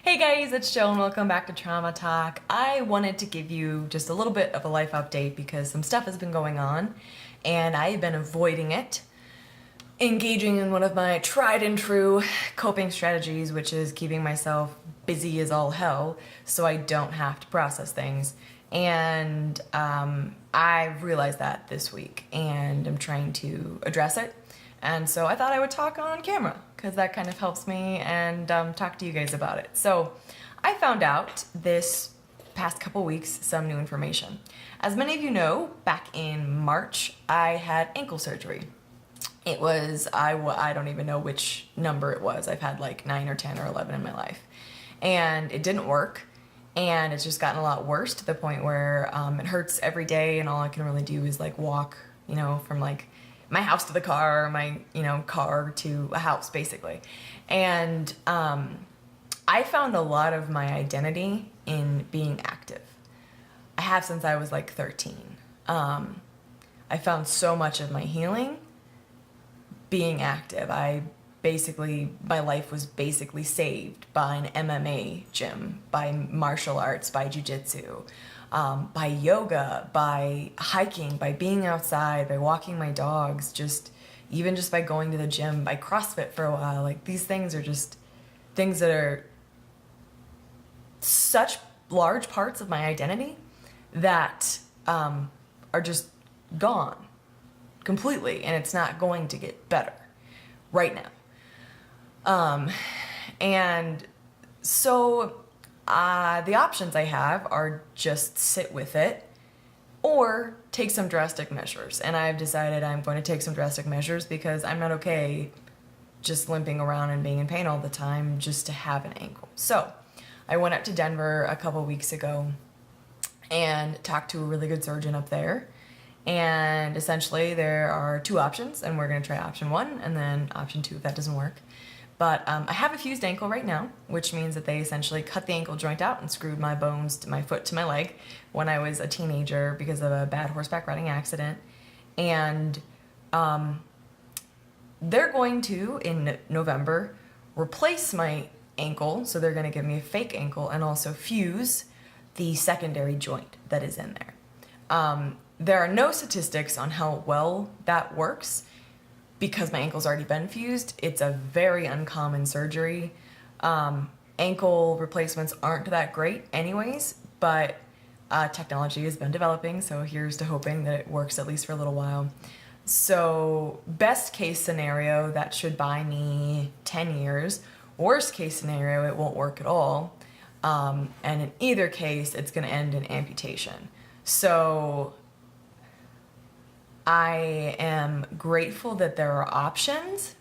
Hey guys, it's Jill and welcome back to Trauma Talk. I wanted to give you just a little bit of a life update because some stuff has been going on and I've been avoiding it, engaging in one of my tried and true coping strategies, which is keeping myself busy as all hell so I don't have to process things. And I realized that this week and I'm trying to address it. And so I thought I would talk on camera because that kind of helps me and talk to you guys about it. So I found out this past couple weeks some new information. As many of you know, back in March, I had ankle surgery. It was, I don't even know which number it was. I've had like 9 or 10 or 11 in my life. And it didn't work. And it's just gotten a lot worse to the point where it hurts every day and all I can really do is like walk, from like my house to the car, my, car to a house basically. And I found a lot of my identity in being active. I have since I was like 13. I found so much of my healing being active. My life was basically saved by an MMA gym, by martial arts, by jiu-jitsu, by yoga, by hiking, by being outside, by walking my dogs, even just by going to the gym, by CrossFit for a while. Like these things are just things that are such large parts of my identity that are just gone completely, and it's not going to get better right now. And so the options I have are just sit with it or take some drastic measures. And I've decided I'm going to take some drastic measures because I'm not okay just limping around and being in pain all the time just to have an ankle. So I went up to Denver a couple weeks ago and talked to a really good surgeon up there. And essentially there are two options, and we're going to try option one and then option two if that doesn't work. But I have a fused ankle right now, which means that they essentially cut the ankle joint out and screwed my bones to my foot to my leg when I was a teenager because of a bad horseback riding accident. And they're going to, in November, replace my ankle. So they're going to give me a fake ankle and also fuse the secondary joint that is in there. There are no statistics on how well that works because my ankle's already been fused. It's a very uncommon surgery. Ankle replacements aren't that great anyways, but technology has been developing, so here's to hoping that it works at least for a little while. So best case scenario, that should buy me 10 years. Worst case scenario, it won't work at all. And in either case, it's gonna end in amputation. So I am grateful that there are options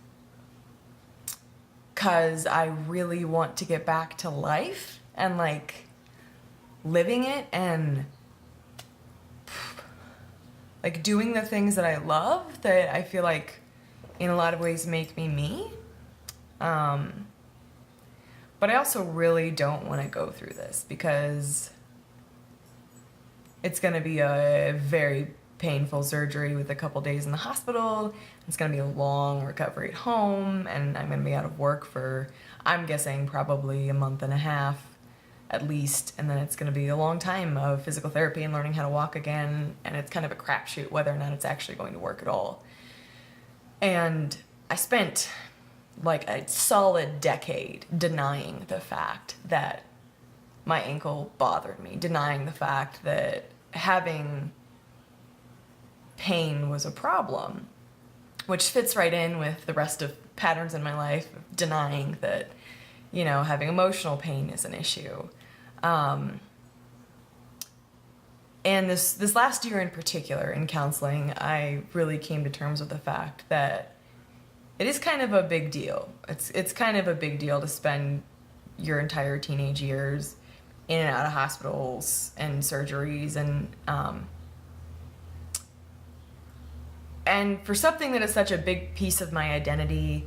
because I really want to get back to life and like living it and like doing the things that I love that I feel like in a lot of ways make me. But I also really don't want to go through this because it's going to be a very painful surgery with a couple days in the hospital. It's going to be a long recovery at home, and I'm going to be out of work for, I'm guessing, probably a month and a half at least, and then it's going to be a long time of physical therapy and learning how to walk again, and it's kind of a crapshoot whether or not it's actually going to work at all. And I spent like a solid decade denying the fact that my ankle bothered me, denying the fact that having pain was a problem, which fits right in with the rest of patterns in my life, denying that, having emotional pain is an issue. And this last year in particular in counseling, I really came to terms with the fact that it is kind of a big deal. It's kind of a big deal to spend your entire teenage years in and out of hospitals and surgeries and for something that is such a big piece of my identity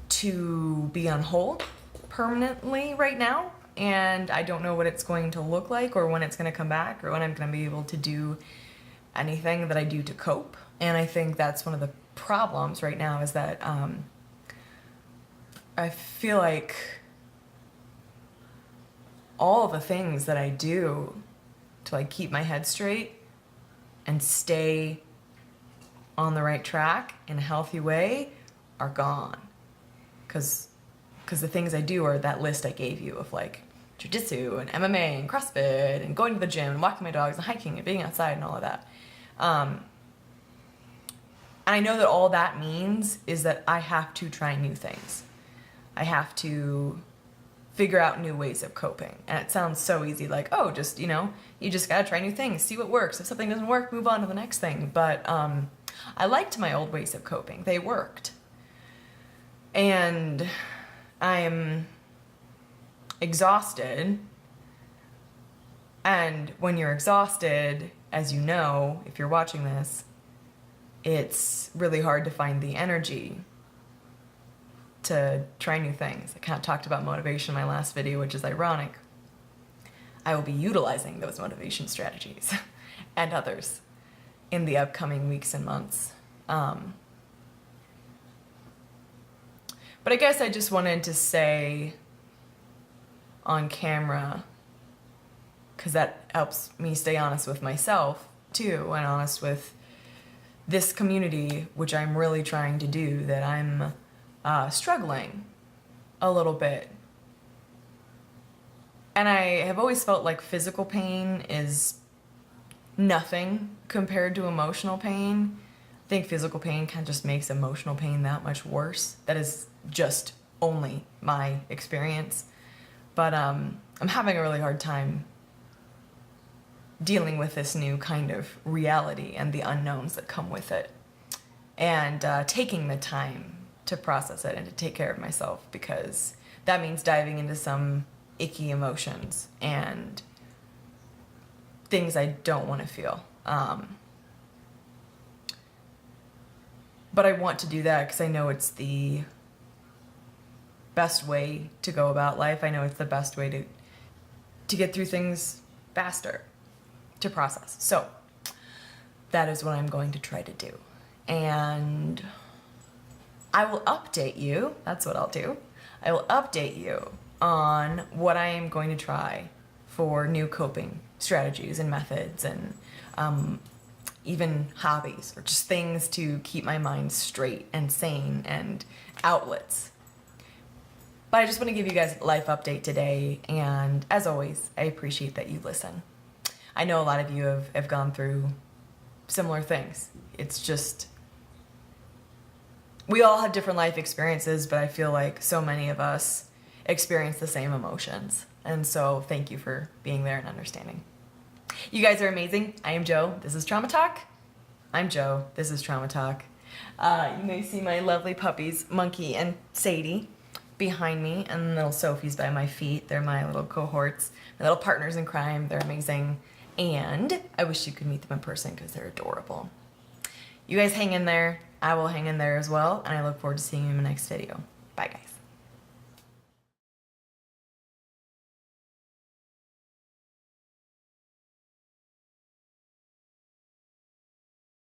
to be on hold permanently right now, and I don't know what it's going to look like or when it's going to come back or when I'm going to be able to do anything that I do to cope. And I think that's one of the problems right now is that I feel like all the things that I do to like keep my head straight and stay on the right track in a healthy way are gone. Because the things I do are that list I gave you of like jiu-jitsu and MMA and CrossFit and going to the gym and walking my dogs and hiking and being outside and all of that. And I know that all that means is that I have to try new things. I have to figure out new ways of coping. And it sounds so easy, like, oh, just, you just gotta try new things, see what works. If something doesn't work, move on to the next thing. But I liked my old ways of coping. They worked. And I'm exhausted. And when you're exhausted, as you know, if you're watching this, it's really hard to find the energy to try new things. I kind of talked about motivation in my last video, which is ironic. I will be utilizing those motivation strategies and others in the upcoming weeks and months. But I guess I just wanted to say on camera, because that helps me stay honest with myself too, and honest with this community, which I'm really trying to do, that I'm struggling a little bit. And I have always felt like physical pain is nothing compared to emotional pain. I think physical pain kind of just makes emotional pain that much worse. That is just only my experience. But I'm having a really hard time dealing with this new kind of reality and the unknowns that come with it. And taking the time to process it and to take care of myself, because that means diving into some icky emotions and things I don't want to feel. But I want to do that because I know it's the best way to go about life. I know it's the best way to get through things faster, to process. So that is what I'm going to try to do. And I will update you. That's what I'll do. I will update you on what I am going to try for new coping strategies and methods, and even hobbies, or just things to keep my mind straight and sane, and outlets. But I just want to give you guys a life update today, and as always, I appreciate that you listen. I know a lot of you have gone through similar things. It's just, we all have different life experiences, but I feel like so many of us experience the same emotions. And so thank you for being there and understanding. You guys are amazing. I am Jo. This is Trauma Talk. I'm Jo. This is Trauma Talk. You may see my lovely puppies, Monkey and Sadie, behind me, and little Sophie's by my feet. They're my little cohorts, my little partners in crime. They're amazing. And I wish you could meet them in person because they're adorable. You guys hang in there. I will hang in there as well, and I look forward to seeing you in the next video.